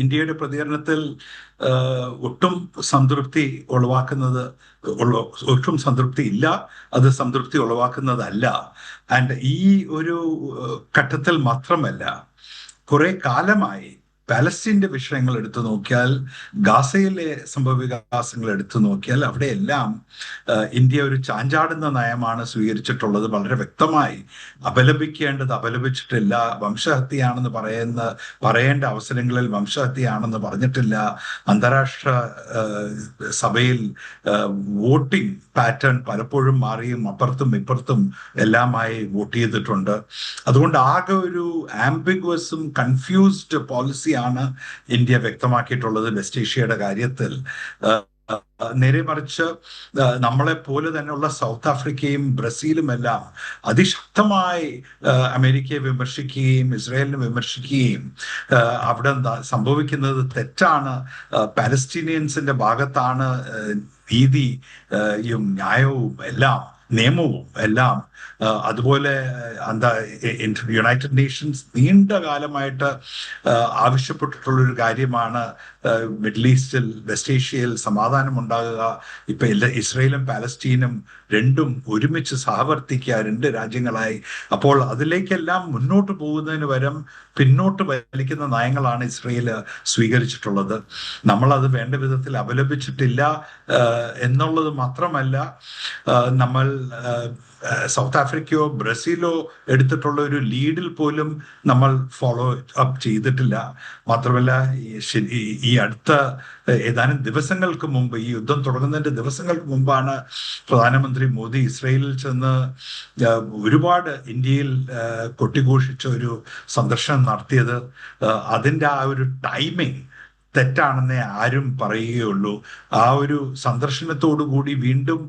ഇന്ത്യയുടെ പ്രതികരണത്തിൽ ഒട്ടും സംതൃപ്തി ഉളവാക്കുന്നത് ഒട്ടും സംതൃപ്തി ഇല്ല, അത് സംതൃപ്തി ഉളവാക്കുന്നതല്ല. ആൻഡ് ഈ ഒരു ഘട്ടത്തിൽ മാത്രമല്ല, കുറെ കാലമായി പാലസ്തീന്റെ വിഷയങ്ങൾ എടുത്തു നോക്കിയാൽ, ഗാസയിലെ സംഭവവികാസങ്ങൾ എടുത്തു നോക്കിയാൽ അവിടെയെല്ലാം ഇന്ത്യ ഒരു ചാഞ്ചാടുന്ന നയമാണ് സ്വീകരിച്ചിട്ടുള്ളത്. വളരെ വ്യക്തമായി അപലപിക്കേണ്ടത് അപലപിച്ചിട്ടില്ല. വംശഹത്യയാണെന്ന് പറയേണ്ട അവസരങ്ങളിൽ വംശഹത്യയാണെന്ന് പറഞ്ഞിട്ടില്ല. അന്താരാഷ്ട്ര സഭയിൽ വോട്ടിംഗ് പാറ്റേൺ പലപ്പോഴും മാറിയും അപ്പുറത്തും ഇപ്പുറത്തും എല്ലാമായി വോട്ട് ചെയ്തിട്ടുണ്ട്. അതുകൊണ്ട് ആകെ ഒരു ആംബിഗ്വസും കൺഫ്യൂസ്ഡ് പോളിസിയാണ് ഇന്ത്യ വ്യക്തമാക്കിയിട്ടുള്ളത് വെസ്റ്റ് ഏഷ്യയുടെ കാര്യത്തിൽ. നേരെ മറിച്ച് നമ്മളെ പോലെ തന്നെയുള്ള സൗത്ത് ആഫ്രിക്കയും ബ്രസീലും എല്ലാം അതിശക്തമായി അമേരിക്കയെ വിമർശിക്കുകയും ഇസ്രായേലിനെ വിമർശിക്കുകയും അവിടെ സംഭവിക്കുന്നത് തെറ്റാണ്, പാലസ്തീനിയൻസിന്റെ ഭാഗത്താണ് നീതിയും ന്യായവും എല്ലാം നിയമവും എല്ലാം. അതുപോലെ യുണൈറ്റഡ് നേഷൻസ് നീണ്ട കാലമായിട്ട് ആവശ്യപ്പെട്ടിട്ടുള്ളൊരു കാര്യമാണ് മിഡിൽ ഈസ്റ്റിൽ, വെസ്റ്റ് ഏഷ്യയിൽ സമാധാനം ഉണ്ടാകുക. ഇപ്പൊ ഇസ്രയേലും പാലസ്തീനും രണ്ടും ഒരുമിച്ച് സഹവർത്തിക്കുക, രണ്ട് രാജ്യങ്ങളായി. അപ്പോൾ അതിലേക്കെല്ലാം മുന്നോട്ട് പോകുന്നതിന് പകരം പിന്നോട്ട് വലിക്കുന്ന നയങ്ങളാണ് ഇസ്രയേൽ സ്വീകരിച്ചിട്ടുള്ളത്. നമ്മളത് വേണ്ട വിധത്തിൽ അപലപിച്ചിട്ടില്ല എന്നുള്ളത് മാത്രമല്ല, നമ്മൾ സൗത്ത് ആഫ്രിക്കയോ ബ്രസീലോ എടുത്തിട്ടുള്ള ഒരു ലീഡിൽ പോലും നമ്മൾ ഫോളോ അപ്പ് ചെയ്തിട്ടില്ല. മാത്രമല്ല, ഈ അടുത്ത ഏതാനും ദിവസങ്ങൾക്ക് മുമ്പ്, ഈ യുദ്ധം തുടങ്ങുന്നതിന്റെ ദിവസങ്ങൾക്ക് മുമ്പാണ് പ്രധാനമന്ത്രി മോദി ഇസ്രയേലിൽ ചെന്ന് ഒരുപാട് ഇന്ത്യയിൽ കൊട്ടിഘോഷിച്ച ഒരു സന്ദർശനം നടത്തിയത്. അതിൻ്റെ ആ ഒരു ടൈമിങ് തെറ്റാണെന്നേ ആരും പറയുകയുള്ളൂ. ആ ഒരു സന്ദർശനത്തോടു കൂടി വീണ്ടും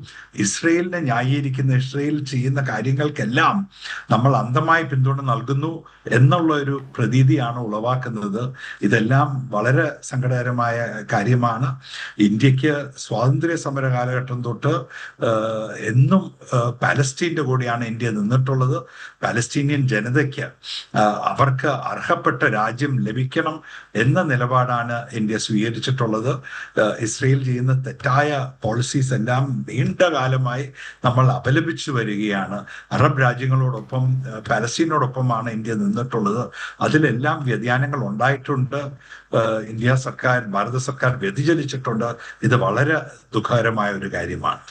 ഇസ്രയേലിനെ ന്യായീകരിക്കുന്ന, ഇസ്രയേൽ ചെയ്യുന്ന കാര്യങ്ങൾക്കെല്ലാം നമ്മൾ അന്ധമായി പിന്തുണ നൽകുന്നു എന്നുള്ള ഒരു പ്രതീതിയാണ് ഉളവാക്കുന്നത്. ഇതെല്ലാം വളരെ സങ്കടകരമായ കാര്യമാണ്. ഇന്ത്യക്ക് സ്വാതന്ത്ര്യ സമര കാലഘട്ടം തൊട്ട് എന്നും പാലസ്തീൻ്റെ കൂടെയാണ് ഇന്ത്യ നിന്നിട്ടുള്ളത്. പാലസ്തീനിയൻ ജനതയ്ക്ക് അവർക്ക് അർഹപ്പെട്ട രാജ്യം ലഭിക്കണം എന്ന നിലപാടാണ് ഇന്ത്യ സ്വീകരിച്ചിട്ടുള്ളത്. ഇസ്രയേൽ ചെയ്യുന്ന തെറ്റായ പോളിസീസ് എല്ലാം നീണ്ട കാലമായി നമ്മൾ അപലപിച്ചു വരികയാണ്. അറബ് രാജ്യങ്ങളോടൊപ്പം പാലസ്തീനോടൊപ്പമാണ് ഇന്ത്യ നിന്നിട്ടുള്ളത്. അതിലെല്ലാം വ്യതിയാനങ്ങൾ ഉണ്ടായിട്ടുണ്ട്. ഇന്ത്യ സർക്കാർ, ഭാരത സർക്കാർ വ്യതിചലിച്ചിട്ടുണ്ട്. ഇത് വളരെ ദുഃഖകരമായ ഒരു കാര്യമാണ്.